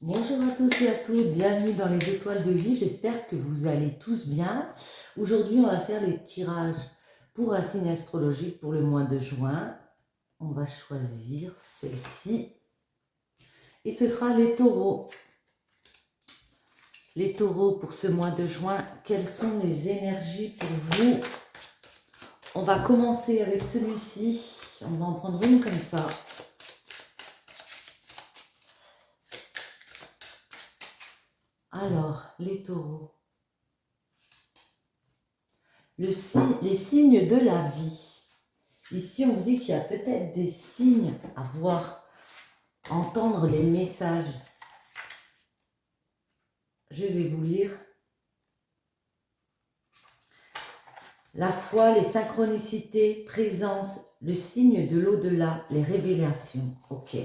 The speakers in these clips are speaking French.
Bonjour à tous et à toutes, bienvenue dans les étoiles de vie, j'espère que vous allez tous bien. Aujourd'hui on va faire les tirages pour un signe astrologique pour le mois de juin. On va choisir celle-ci et ce sera les taureaux. Les taureaux pour ce mois de juin, quelles sont les énergies pour vous? On va commencer avec celui-ci, on va en prendre une comme ça. Alors, les taureaux. Les signes de la vie. Ici, on vous dit qu'il y a peut-être des signes à voir, entendre les messages. Je vais vous lire. La foi, les synchronicités, présence, le signe de l'au-delà, les révélations. Ok.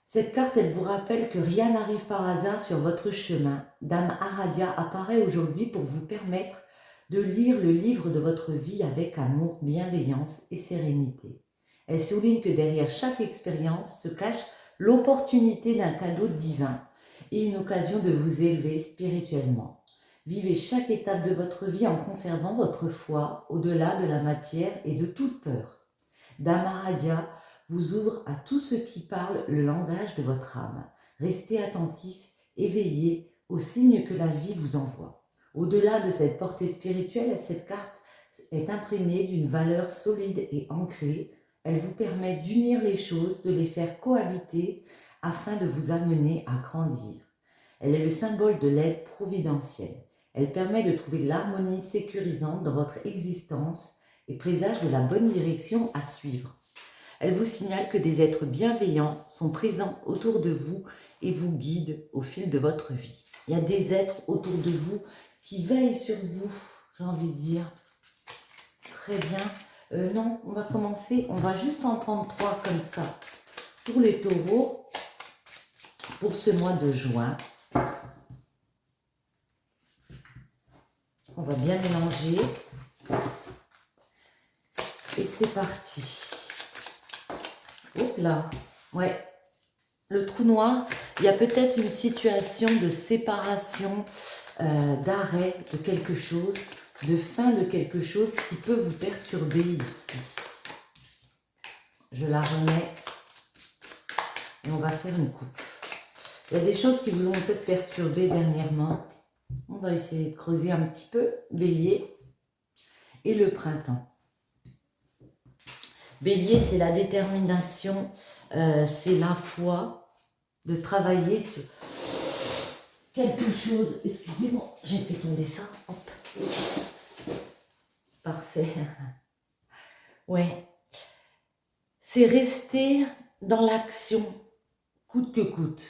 Cette carte, elle vous rappelle que rien n'arrive par hasard sur votre chemin. Dame Aradia apparaît aujourd'hui pour vous permettre de lire le livre de votre vie avec amour, bienveillance et sérénité. Elle souligne que derrière chaque expérience se cache l'opportunité d'un cadeau divin et une occasion de vous élever spirituellement. Vivez chaque étape de votre vie en conservant votre foi au-delà de la matière et de toute peur. Dame Aradia vous ouvre à tout ce qui parle le langage de votre âme. Restez attentif et veillez aux signes que la vie vous envoie. Au-delà de cette portée spirituelle, cette carte est imprégnée d'une valeur solide et ancrée. Elle vous permet d'unir les choses, de les faire cohabiter afin de vous amener à grandir. Elle est le symbole de l'aide providentielle. Elle permet de trouver l'harmonie sécurisante dans votre existence et présage de la bonne direction à suivre. Elle vous signale que des êtres bienveillants sont présents autour de vous et vous guident au fil de votre vie. Il y a des êtres autour de vous qui veillent sur vous, j'ai envie de dire. Très bien. Non, on va commencer, on va juste en prendre 3 comme ça pour les taureaux pour ce mois de juin. On va bien mélanger. Et c'est parti. Hop là. Ouais. Le trou noir, il y a peut-être une situation de séparation, d'arrêt de quelque chose, de fin de quelque chose qui peut vous perturber ici. Je la remets et on va faire une coupe. Il y a des choses qui vous ont peut-être perturbé dernièrement. On va essayer de creuser un petit peu. Bélier et le printemps. Bélier, c'est la détermination, c'est la foi, de travailler sur quelque chose. Excusez-moi, j'ai fait tomber ça. Hop. Parfait. Ouais. C'est rester dans l'action, coûte que coûte.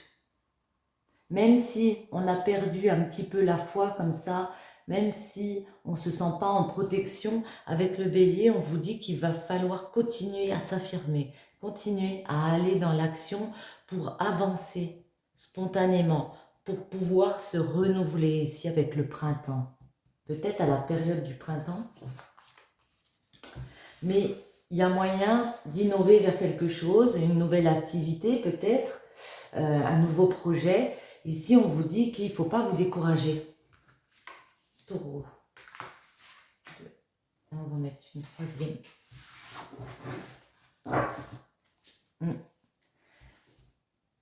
Même si on a perdu un petit peu la foi comme ça, même si on ne se sent pas en protection, avec le bélier, on vous dit qu'il va falloir continuer à s'affirmer, continuer à aller dans l'action pour avancer spontanément, pour pouvoir se renouveler ici avec le printemps. Peut-être à la période du printemps. Mais il y a moyen d'innover vers quelque chose, une nouvelle activité peut-être, un nouveau projet. Ici, on vous dit qu'il ne faut pas vous décourager. Taureau. On va mettre une troisième.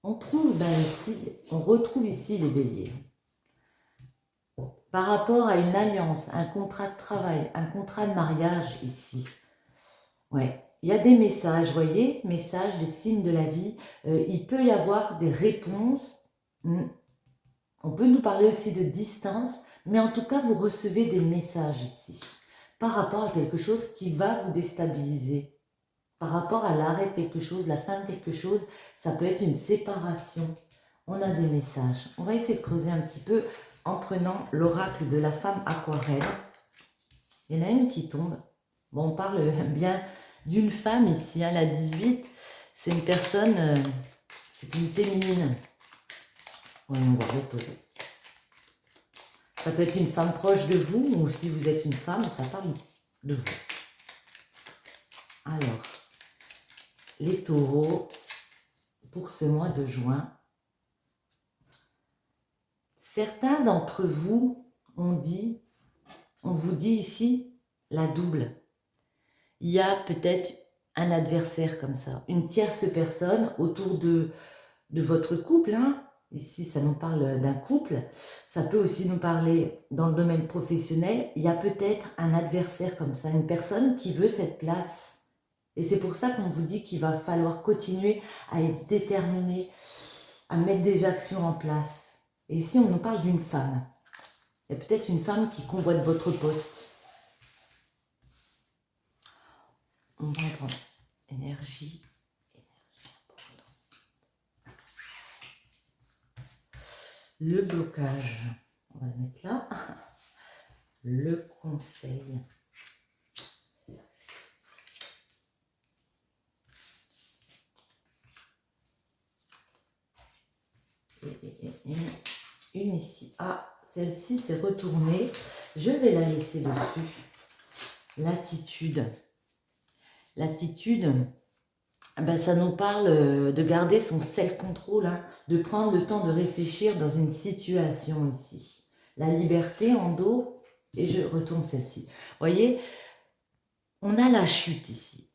On retrouve ici les béliers. Par rapport à une alliance, un contrat de travail, un contrat de mariage ici. Ouais, il y a des messages, vous voyez, messages, des signes de la vie. Il peut y avoir des réponses. On peut nous parler aussi de distance, mais en tout cas, vous recevez des messages ici par rapport à quelque chose qui va vous déstabiliser. Par rapport à l'arrêt de quelque chose, la fin de quelque chose, ça peut être une séparation. On a des messages. On va essayer de creuser un petit peu en prenant l'oracle de la femme aquarelle. Il y en a une qui tombe. Bon, on parle bien d'une femme ici, hein, la 18. C'est une personne, c'est une féminine. Oui, on va retrouver. Ça peut être une femme proche de vous, ou si vous êtes une femme, ça parle de vous. Alors, les taureaux, pour ce mois de juin, Certains d'entre vous on vous dit ici la double. Il y a peut-être un adversaire comme ça, une tierce personne autour de votre couple. Hein. Ici, ça nous parle d'un couple. Ça peut aussi nous parler dans le domaine professionnel. Il y a peut-être un adversaire comme ça, une personne qui veut cette place. Et c'est pour ça qu'on vous dit qu'il va falloir continuer à être déterminé, à mettre des actions en place. Et ici, on nous parle d'une femme. Il y a peut-être une femme qui convoite votre poste. On va prendre énergie importante. Le blocage, on va le mettre là. Le conseil. Et une ici. Ah, celle-ci s'est retournée. Je vais la laisser dessus. L'attitude. L'attitude, ben, ça nous parle de garder son self-control, hein, de prendre le temps de réfléchir dans une situation ici. La liberté en dos, et je retourne celle-ci. Vous voyez, on a la chute ici.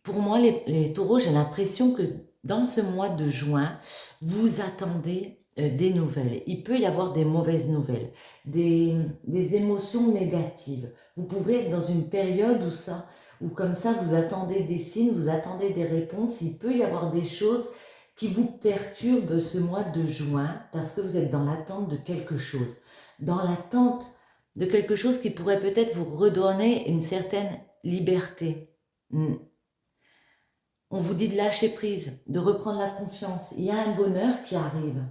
Pour moi, les taureaux, j'ai l'impression que dans ce mois de juin, vous attendez des nouvelles. Il peut y avoir des mauvaises nouvelles, des émotions négatives. Vous pouvez être dans une période où comme ça, vous attendez des signes, vous attendez des réponses. Il peut y avoir des choses qui vous perturbent ce mois de juin parce que vous êtes dans l'attente de quelque chose. Dans l'attente de quelque chose qui pourrait peut-être vous redonner une certaine liberté. On vous dit de lâcher prise, de reprendre la confiance. Il y a un bonheur qui arrive.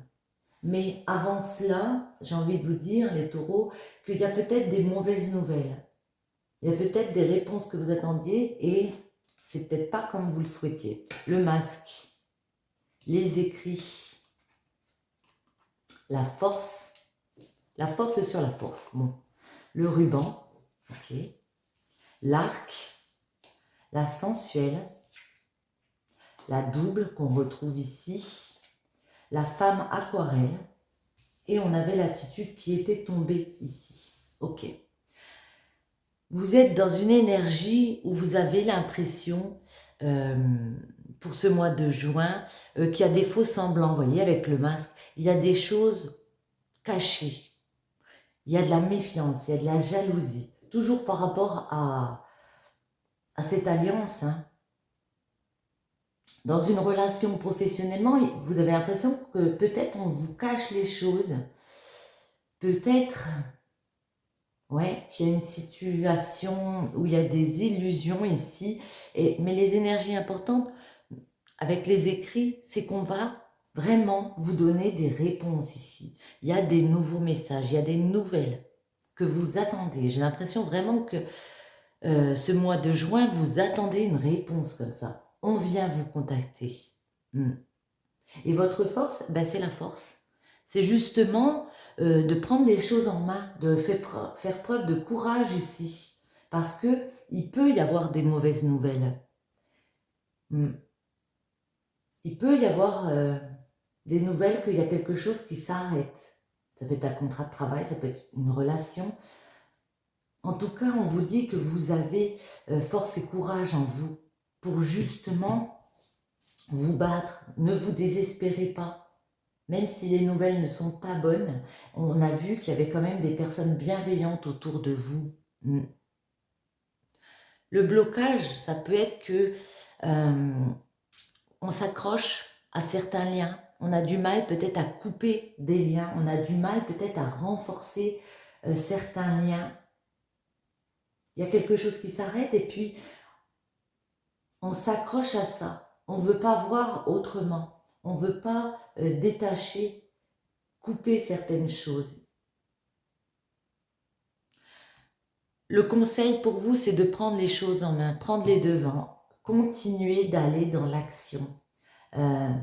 Mais avant cela, j'ai envie de vous dire, les taureaux, qu'il y a peut-être des mauvaises nouvelles. Il y a peut-être des réponses que vous attendiez et c'est peut-être pas comme vous le souhaitiez. Le masque, les écrits, la force sur la force. Bon. Le ruban, ok. L'arc, la sensuelle, la double qu'on retrouve ici, la femme aquarelle, et on avait l'attitude qui était tombée ici. Ok. Vous êtes dans une énergie où vous avez l'impression, pour ce mois de juin, qu'il y a des faux semblants, vous voyez, avec le masque, il y a des choses cachées. Il y a de la méfiance, il y a de la jalousie, toujours par rapport à cette alliance, hein. Dans une relation professionnellement, vous avez l'impression que peut-être on vous cache les choses. Peut-être, ouais, qu'il y a une situation où il y a des illusions ici. Mais les énergies importantes, avec les écrits, c'est qu'on va vraiment vous donner des réponses ici. Il y a des nouveaux messages, il y a des nouvelles que vous attendez. J'ai l'impression vraiment que ce mois de juin, vous attendez une réponse comme ça. On vient vous contacter. Et votre force, ben c'est la force. C'est justement de prendre les choses en main, de faire preuve de courage ici. Parce que il peut y avoir des mauvaises nouvelles. Il peut y avoir des nouvelles qu'il y a quelque chose qui s'arrête. Ça peut être un contrat de travail, ça peut être une relation. En tout cas, on vous dit que vous avez force et courage en vous pour justement vous battre. Ne vous désespérez pas. Même si les nouvelles ne sont pas bonnes, on a vu qu'il y avait quand même des personnes bienveillantes autour de vous. Le blocage, ça peut être que on s'accroche à certains liens. On a du mal peut-être à couper des liens. On a du mal peut-être à renforcer certains liens. Il y a quelque chose qui s'arrête et puis on s'accroche à ça. On ne veut pas voir autrement. On ne veut pas détacher, couper certaines choses. Le conseil pour vous, c'est de prendre les choses en main, prendre les devants, continuer d'aller dans l'action.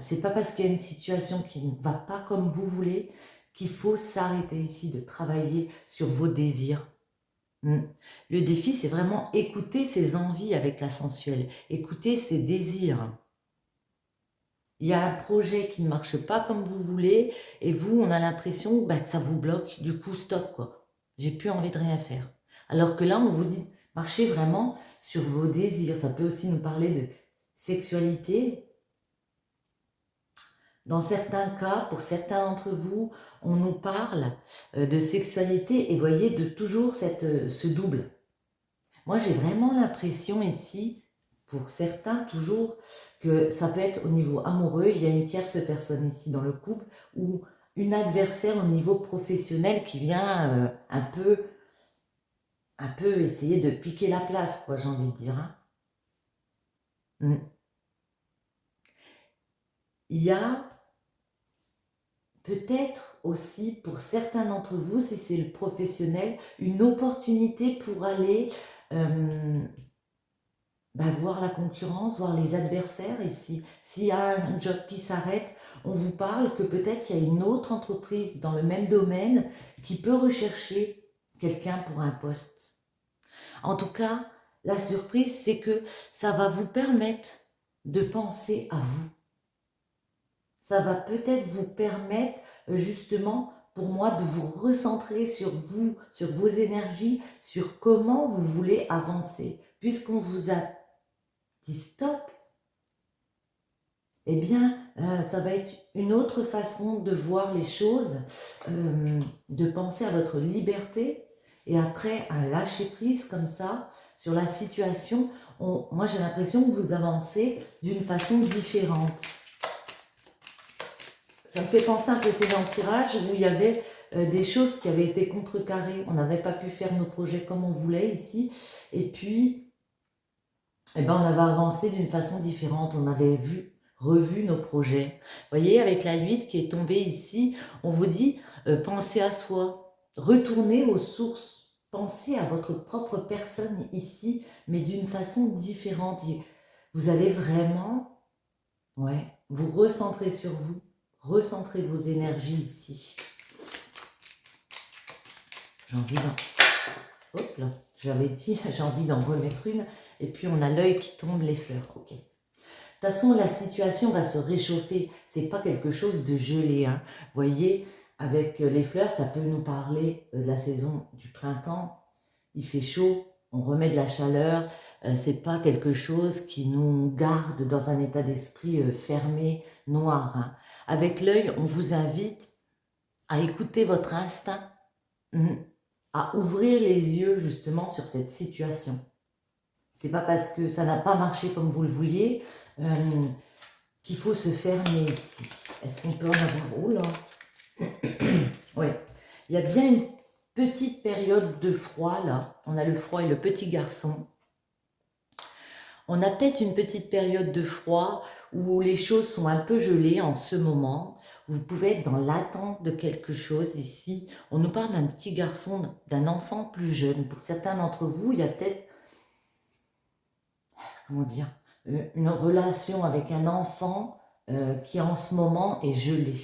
C'est pas parce qu'il y a une situation qui ne va pas comme vous voulez qu'il faut s'arrêter ici de travailler sur vos désirs. Le défi, c'est vraiment écouter ses envies avec la sensuelle, écouter ses désirs. Il y a un projet qui ne marche pas comme vous voulez, et vous, on a l'impression que ça vous bloque. Du coup, stop, quoi. J'ai plus envie de rien faire. Alors que là, on vous dit, marchez vraiment sur vos désirs. Ça peut aussi nous parler de sexualité. Dans certains cas, pour certains d'entre vous, on nous parle de sexualité et voyez, de toujours ce double. Moi, j'ai vraiment l'impression ici, pour certains toujours, que ça peut être au niveau amoureux, il y a une tierce personne ici dans le couple, ou une adversaire au niveau professionnel qui vient un peu essayer de piquer la place, quoi, j'ai envie de dire. Hein. Il y a peut-être aussi pour certains d'entre vous, si c'est le professionnel, une opportunité pour aller voir la concurrence, voir les adversaires ici. S'il y a un job qui s'arrête, on vous parle que peut-être il y a une autre entreprise dans le même domaine qui peut rechercher quelqu'un pour un poste. En tout cas, la surprise, c'est que ça va vous permettre de penser à vous. Ça va peut-être vous permettre justement pour moi de vous recentrer sur vous, sur vos énergies, sur comment vous voulez avancer. Puisqu'on vous a dit stop, eh bien, ça va être une autre façon de voir les choses, de penser à votre liberté et après à lâcher prise comme ça sur la situation. Moi, j'ai l'impression que vous avancez d'une façon différente. Ça me fait penser à un précédent tirage où il y avait des choses qui avaient été contrecarrées. On n'avait pas pu faire nos projets comme on voulait ici. Et puis, on avait avancé d'une façon différente. On avait revu nos projets. Vous voyez, avec la 8 qui est tombée ici, on vous dit, pensez à soi. Retournez aux sources. Pensez à votre propre personne ici, mais d'une façon différente. Vous allez vraiment vous recentrer sur vous. Recentrez vos énergies ici. J'ai envie d'en... Hop là, j'avais dit, j'ai envie d'en remettre une. Et puis on a l'œil qui tombe, les fleurs. Ok. De toute façon, la situation va se réchauffer. C'est pas quelque chose de gelé. Hein. Vous voyez, avec les fleurs, ça peut nous parler de la saison du printemps. Il fait chaud, on remet de la chaleur. C'est pas quelque chose qui nous garde dans un état d'esprit fermé, noir. Hein. Avec l'œil, on vous invite à écouter votre instinct, à ouvrir les yeux justement sur cette situation. C'est pas parce que ça n'a pas marché comme vous le vouliez qu'il faut se fermer ici. Est-ce qu'on peut en avoir... Oh là. Oui. Il y a bien une petite période de froid là. On a le froid et le petit garçon. On a peut-être une petite période de froid où les choses sont un peu gelées en ce moment. Vous pouvez être dans l'attente de quelque chose ici. On nous parle d'un petit garçon, d'un enfant plus jeune. Pour certains d'entre vous, il y a peut-être, comment dire, une relation avec un enfant qui en ce moment est gelé.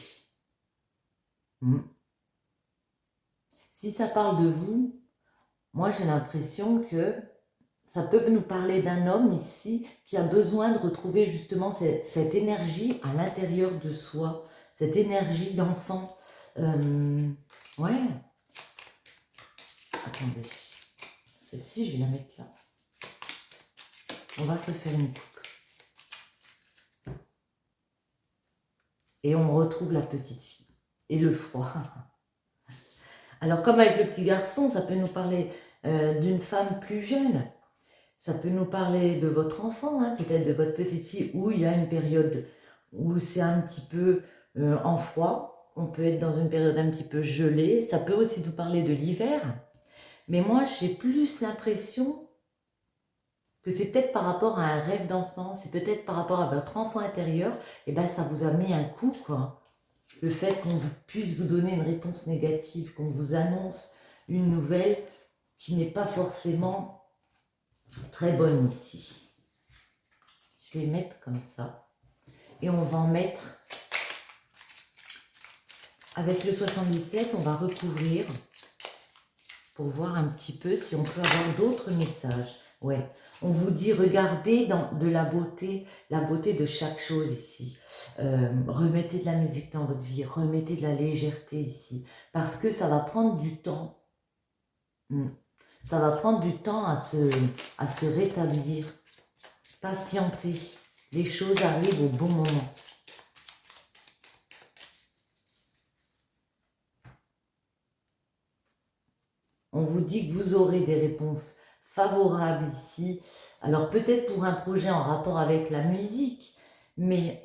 Si ça parle de vous, moi j'ai l'impression que ça peut nous parler d'un homme ici qui a besoin de retrouver justement cette énergie à l'intérieur de soi, cette énergie d'enfant. Ouais. Attendez. Celle-ci, je vais la mettre là. On va refaire une coupe. Et on retrouve la petite fille. Et le froid. Alors comme avec le petit garçon, ça peut nous parler d'une femme plus jeune. Ça peut nous parler de votre enfant, hein, peut-être de votre petite fille, où il y a une période où c'est un petit peu en froid. On peut être dans une période un petit peu gelée. Ça peut aussi nous parler de l'hiver. Mais moi, j'ai plus l'impression que c'est peut-être par rapport à un rêve d'enfant. C'est peut-être par rapport à votre enfant intérieur. Et bien, ça vous a mis un coup, quoi. Le fait qu'on puisse vous donner une réponse négative, qu'on vous annonce une nouvelle qui n'est pas forcément très bonne ici. Je vais mettre comme ça. Et on va en mettre, avec le 77, on va recouvrir pour voir un petit peu si on peut avoir d'autres messages. Ouais. On vous dit, regardez de la beauté de chaque chose ici. Remettez de la musique dans votre vie, remettez de la légèreté ici. Parce que ça va prendre du temps. Ça va prendre du temps à se rétablir. Patientez. Les choses arrivent au bon moment. On vous dit que vous aurez des réponses favorables ici. Alors peut-être pour un projet en rapport avec la musique, mais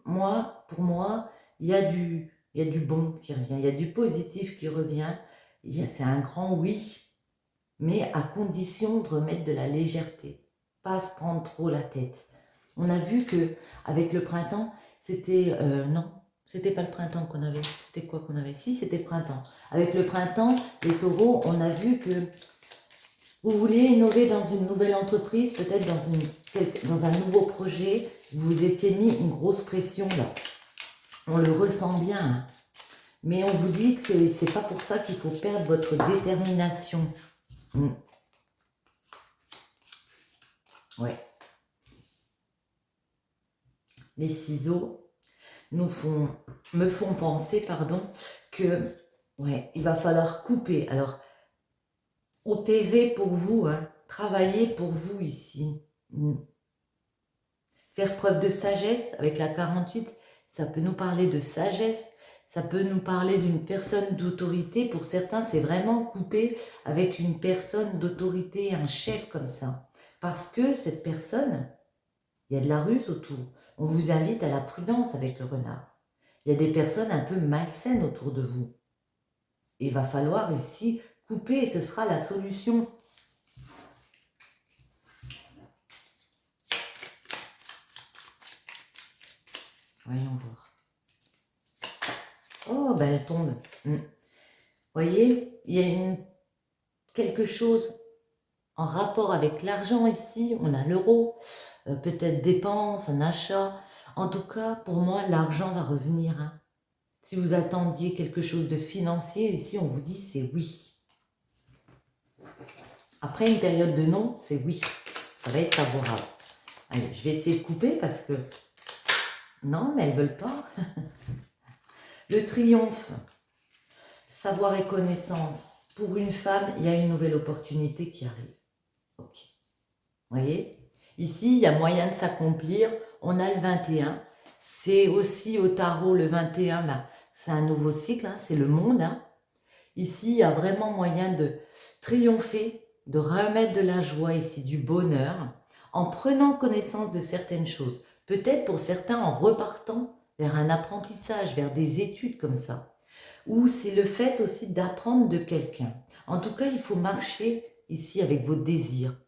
pour moi, il y a du bon qui revient, il y a du positif qui revient. C'est un grand oui, mais à condition de remettre de la légèreté, pas se prendre trop la tête. On a vu que avec le printemps, c'était non, c'était pas le printemps qu'on avait. C'était quoi qu'on avait? Si, c'était printemps. Avec le printemps, les taureaux, on a vu que vous vouliez innover dans une nouvelle entreprise, peut-être dans un nouveau projet. Vous vous étiez mis une grosse pression là. On le ressent bien. Hein. Mais on vous dit que c'est pas pour ça qu'il faut perdre votre détermination. Ouais. Les ciseaux me font penser, que ouais, il va falloir couper. Alors, opérer pour vous, hein, travailler pour vous ici. Faire preuve de sagesse avec la 48, ça peut nous parler de sagesse, ça peut nous parler d'une personne d'autorité. Pour certains, c'est vraiment couper avec une personne d'autorité, un chef comme ça. Parce que cette personne, il y a de la ruse autour. On vous invite à la prudence avec le renard. Il y a des personnes un peu malsaines autour de vous. Il va falloir ici couper et ce sera la solution. Voyons voir. Oh, ben elle tombe. Vous voyez, il y a quelque chose en rapport avec l'argent ici. On a l'euro, peut-être dépenses, un achat. En tout cas, pour moi, l'argent va revenir. Hein. Si vous attendiez quelque chose de financier, ici, on vous dit c'est oui. Après une période de non, c'est oui. Ça va être favorable. Allez, je vais essayer de couper parce que... Non, mais elles ne veulent pas. Le triomphe. Savoir et connaissance. Pour une femme, il y a une nouvelle opportunité qui arrive. Ok. Vous voyez? Ici, il y a moyen de s'accomplir. On a le 21. C'est aussi au tarot, le 21, ben, c'est un nouveau cycle, hein, c'est le monde. Hein. Ici, il y a vraiment moyen de triompher, de remettre de la joie ici, du bonheur, en prenant connaissance de certaines choses. Peut-être pour certains en repartant vers un apprentissage, vers des études comme ça. Ou c'est le fait aussi d'apprendre de quelqu'un. En tout cas, il faut marcher ici avec vos désirs.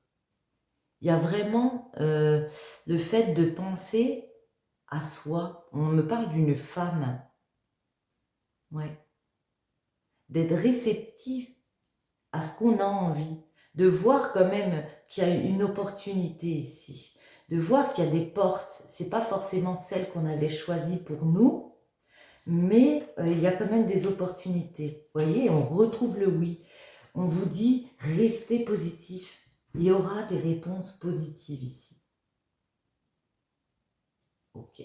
Il y a vraiment le fait de penser à soi. On me parle d'une femme. Ouais. D'être réceptif à ce qu'on a envie. De voir quand même qu'il y a une opportunité ici. De voir qu'il y a des portes. Ce n'est pas forcément celles qu'on avait choisies pour nous. Mais il y a quand même des opportunités. Vous voyez, on retrouve le oui. On vous dit, restez positif. Il y aura des réponses positives ici. Ok.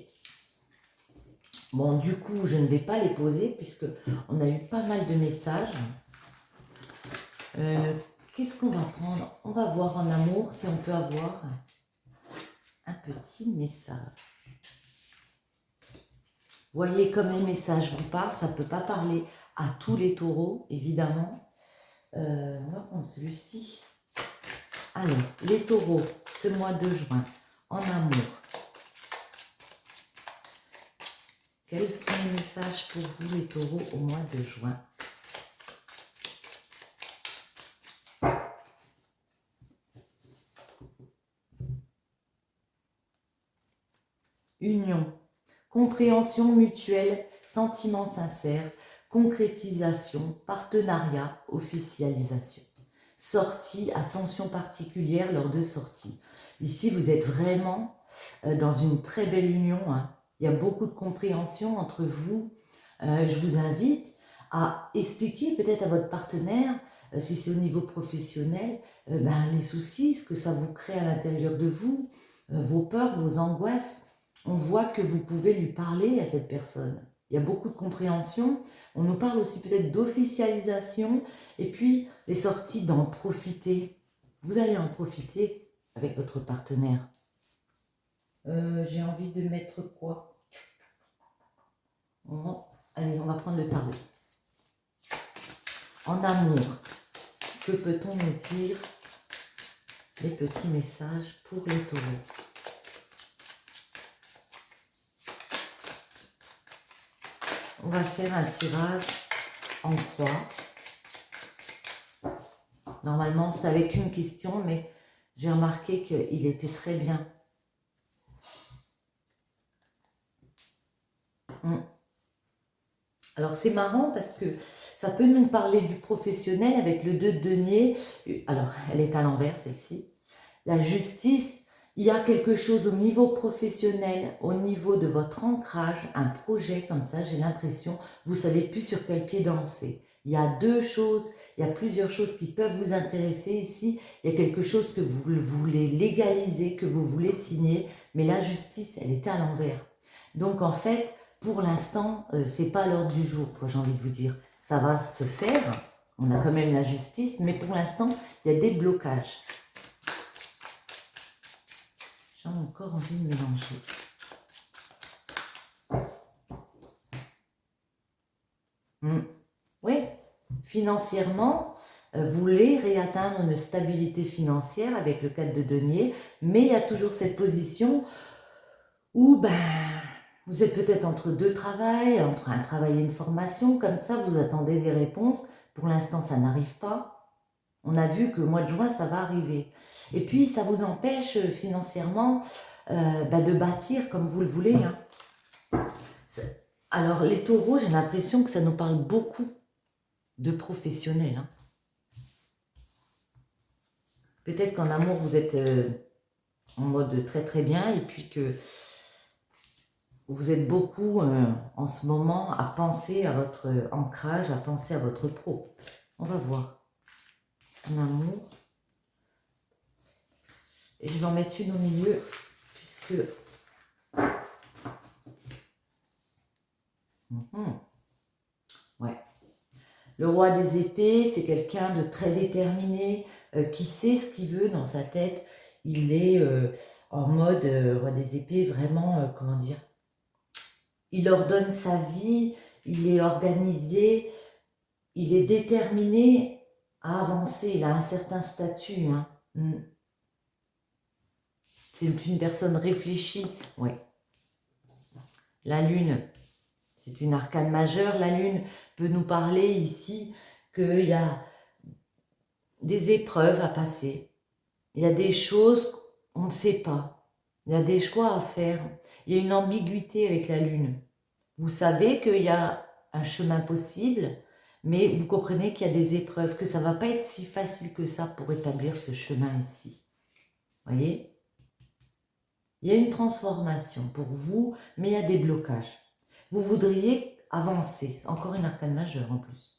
Bon, du coup, je ne vais pas les poser puisque on a eu pas mal de messages. Qu'est-ce qu'on va prendre? On va voir en amour si on peut avoir un petit message. Voyez comme les messages vous parlent, ça ne peut pas parler à tous les taureaux, évidemment. On va prendre celui-ci. Alors, les taureaux, ce mois de juin, en amour. Quels sont les messages pour vous, les taureaux, au mois de juin? Union, compréhension mutuelle, sentiments sincères, concrétisation, partenariat, officialisation. Sortie, attention particulière lors de sortie. Ici, vous êtes vraiment dans une très belle union. Hein. Il y a beaucoup de compréhension entre vous. Je vous invite à expliquer peut-être à votre partenaire, si c'est au niveau professionnel, les soucis, ce que ça vous crée à l'intérieur de vous, vos peurs, vos angoisses. On voit que vous pouvez lui parler à cette personne. Il y a beaucoup de compréhension. On nous parle aussi peut-être d'officialisation et puis les sorties d'en profiter. Vous allez en profiter avec votre partenaire. J'ai envie de mettre quoi? Allez, on va prendre le tarot. En amour, que peut-on nous dire? Les petits messages pour les taureaux. On va faire un tirage en croix. Normalement, c'est avec une question, mais j'ai remarqué qu'il était très bien. Alors, c'est marrant parce que ça peut nous parler du professionnel avec le 2 de denier. Alors, elle est à l'envers, celle-ci. La justice, il y a quelque chose au niveau professionnel, au niveau de votre ancrage, un projet comme ça, j'ai l'impression, vous ne savez plus sur quel pied danser. Il y a deux choses, il y a plusieurs choses qui peuvent vous intéresser ici. Il y a quelque chose que vous voulez légaliser, que vous voulez signer, mais la justice, elle est à l'envers. Donc en fait, pour l'instant, c'est pas à l'ordre du jour, quoi, j'ai envie de vous dire. Ça va se faire, on a quand même la justice, mais pour l'instant, il y a des blocages. J'ai encore envie de mélanger. Oui, financièrement, vous voulez réatteindre une stabilité financière avec le 4 de denier, mais il y a toujours cette position où vous êtes peut-être entre deux travails, entre un travail et une formation, comme ça, vous attendez des réponses. Pour l'instant, ça n'arrive pas. On a vu que au mois de juin, ça va arriver. Et puis, ça vous empêche financièrement de bâtir comme vous le voulez. Hein. Alors, les taureaux, j'ai l'impression que ça nous parle beaucoup de professionnels. Hein. Peut-être qu'en amour, vous êtes en mode très très bien et puis que vous êtes beaucoup en ce moment à penser à votre ancrage, à penser à votre pro. On va voir. En amour. Et je vais en mettre une au milieu puisque... Ouais. Le roi des épées, c'est quelqu'un de très déterminé, qui sait ce qu'il veut dans sa tête. Il est en mode roi des épées, vraiment, comment dire, il ordonne sa vie, il est organisé, il est déterminé à avancer, il a un certain statut. Hein. C'est une personne réfléchie, oui. La lune, c'est une arcane majeure. La lune peut nous parler ici qu'il y a des épreuves à passer. Il y a des choses qu'on ne sait pas. Il y a des choix à faire. Il y a une ambiguïté avec la lune. Vous savez qu'il y a un chemin possible, mais vous comprenez qu'il y a des épreuves, que ça ne va pas être si facile que ça pour établir ce chemin ici. Voyez ? Il y a une transformation pour vous, mais il y a des blocages. Vous voudriez avancer, encore une arcane majeure en plus.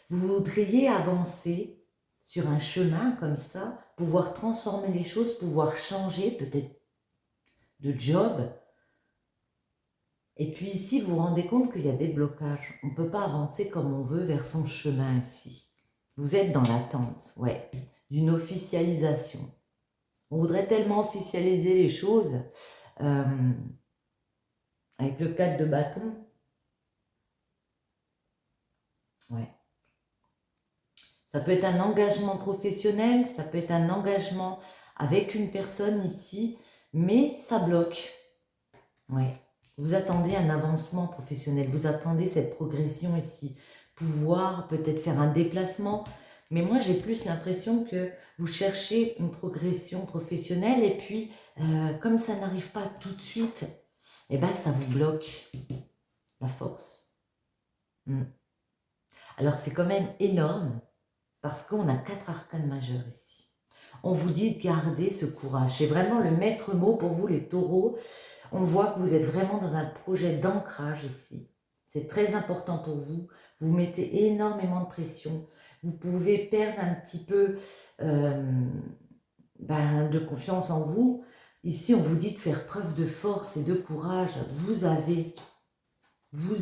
Vous voudriez avancer sur un chemin comme ça, pouvoir transformer les choses, pouvoir changer peut-être de job. Et puis ici, vous vous rendez compte qu'il y a des blocages. On ne peut pas avancer comme on veut vers son chemin ici. Vous êtes dans l'attente, ouais, d'une officialisation. On voudrait tellement officialiser les choses avec le 4 de bâton. Ouais. Ça peut être un engagement professionnel, ça peut être un engagement avec une personne ici, mais ça bloque. Ouais. Vous attendez un avancement professionnel, vous attendez cette progression ici, pouvoir peut-être faire un déplacement, mais moi j'ai plus l'impression que vous cherchez une progression professionnelle et puis comme ça n'arrive pas tout de suite, eh ben ça vous bloque la force. Alors c'est quand même énorme parce qu'on a 4 arcanes majeures ici. On vous dit de garder ce courage, c'est vraiment le maître mot pour vous les taureaux. On voit que vous êtes vraiment dans un projet d'ancrage ici. C'est très important pour vous. Vous mettez énormément de pression. Vous pouvez perdre un petit peu de confiance en vous. Ici, on vous dit de faire preuve de force et de courage. Vous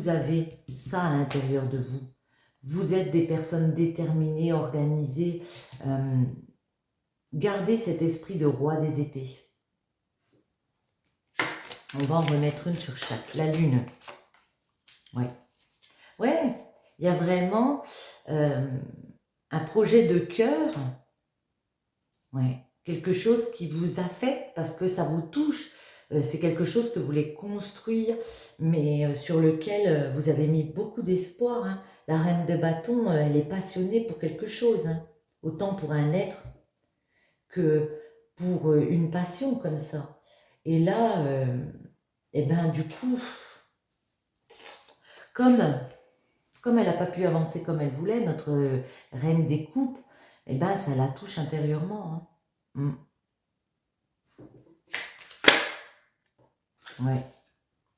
avez ça à l'intérieur de vous. Vous êtes des personnes déterminées, organisées. Gardez cet esprit de roi des épées. On va en remettre une sur chaque. La lune. Ouais. Ouais, il y a vraiment un projet de cœur. Ouais. Quelque chose qui vous affecte parce que ça vous touche. C'est quelque chose que vous voulez construire, mais sur lequel vous avez mis beaucoup d'espoir. Hein. La reine de bâton, elle est passionnée pour quelque chose. Hein. Autant pour un être que pour une passion comme ça. Et là, et ben du coup, comme elle n'a pas pu avancer comme elle voulait, notre reine des coupes, et ben ça la touche intérieurement. Hein. Ouais.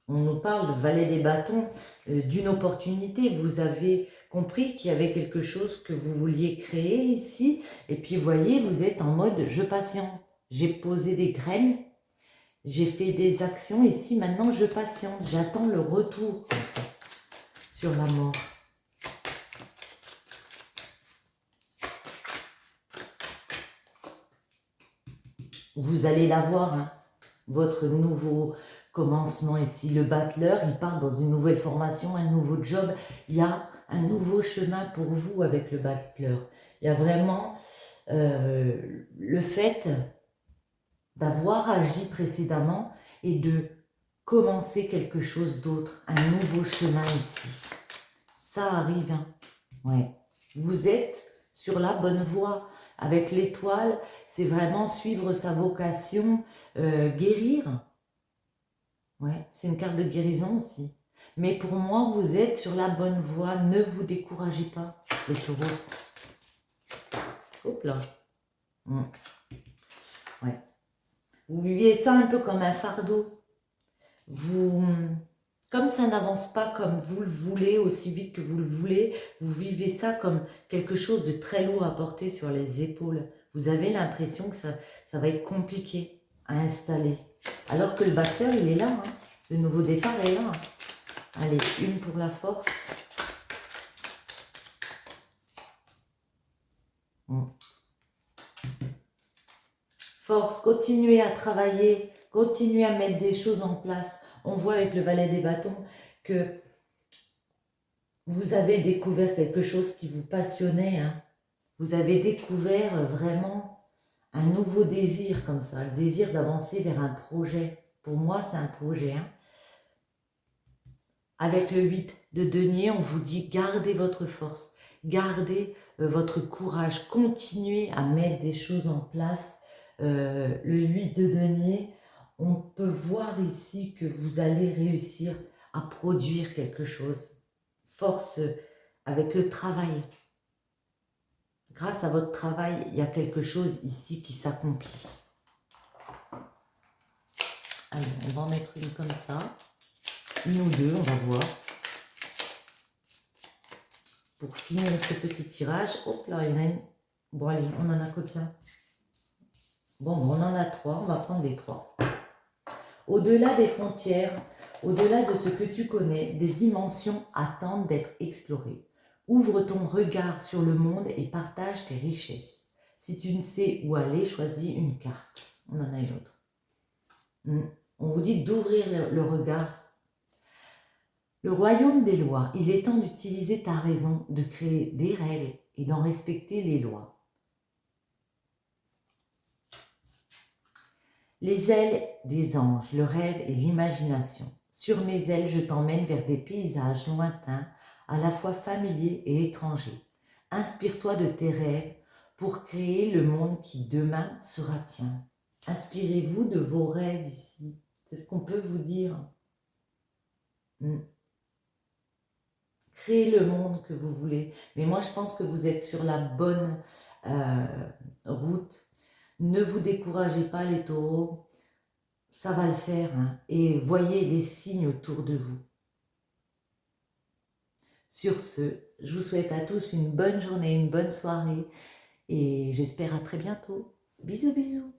On nous parle, valet des bâtons, d'une opportunité. Vous avez compris qu'il y avait quelque chose que vous vouliez créer ici. Et puis, vous voyez, vous êtes en mode « je patiente ». J'ai posé des graines, j'ai fait des actions. Ici, maintenant, je patiente. J'attends le retour, comme ça, sur la mort. Vous allez l'avoir, hein, votre nouveau commencement ici. Le battleur, il part dans une nouvelle formation, un nouveau job. Il y a un nouveau chemin pour vous avec le battleur. Il y a vraiment le fait d'avoir agi précédemment et de commencer quelque chose d'autre, un nouveau chemin ici. Ça arrive, hein. Ouais. Vous êtes sur la bonne voie. Avec l'étoile, c'est vraiment suivre sa vocation, guérir. Ouais, c'est une carte de guérison aussi. Mais pour moi, vous êtes sur la bonne voie. Ne vous découragez pas, les taureaux. Hop là. Ouais. Vous viviez ça un peu comme un fardeau. Comme ça n'avance pas comme vous le voulez, aussi vite que vous le voulez, vous vivez ça comme quelque chose de très lourd à porter sur les épaules. Vous avez l'impression que ça va être compliqué à installer. Alors que le batteur, il est là. Hein. Le nouveau départ est là. Allez, une pour la force. Force, continuez à travailler, continuez à mettre des choses en place. On voit avec le valet des bâtons que vous avez découvert quelque chose qui vous passionnait. Hein. Vous avez découvert vraiment un nouveau désir comme ça, le désir d'avancer vers un projet. Pour moi, c'est un projet. Hein. Avec le 8 de denier, on vous dit gardez votre force, gardez votre courage, continuez à mettre des choses en place. Le 8 de denier, on peut voir ici que vous allez réussir à produire quelque chose. Force avec le travail. Grâce à votre travail, il y a quelque chose ici qui s'accomplit. Allez, on va en mettre une comme ça. Une ou deux, on va voir. Pour finir ce petit tirage, hop là, il y en a une. Bon, allez, on en a combien? Bon, on en a 3, on va prendre les 3. Au-delà des frontières, au-delà de ce que tu connais, des dimensions attendent d'être explorées. Ouvre ton regard sur le monde et partage tes richesses. Si tu ne sais où aller, choisis une carte. On en a une autre. On vous dit d'ouvrir le regard. Le royaume des lois, il est temps d'utiliser ta raison, de créer des règles et d'en respecter les lois. Les ailes des anges, le rêve et l'imagination. Sur mes ailes, je t'emmène vers des paysages lointains, à la fois familiers et étrangers. Inspire-toi de tes rêves pour créer le monde qui demain sera tien. Inspirez-vous de vos rêves ici. C'est ce qu'on peut vous dire. Créez le monde que vous voulez. Mais moi, je pense que vous êtes sur la bonne route. Ne vous découragez pas, les taureaux. Ça va le faire. Hein. Et voyez les signes autour de vous. Sur ce, je vous souhaite à tous une bonne journée, une bonne soirée et j'espère à très bientôt. Bisous bisous.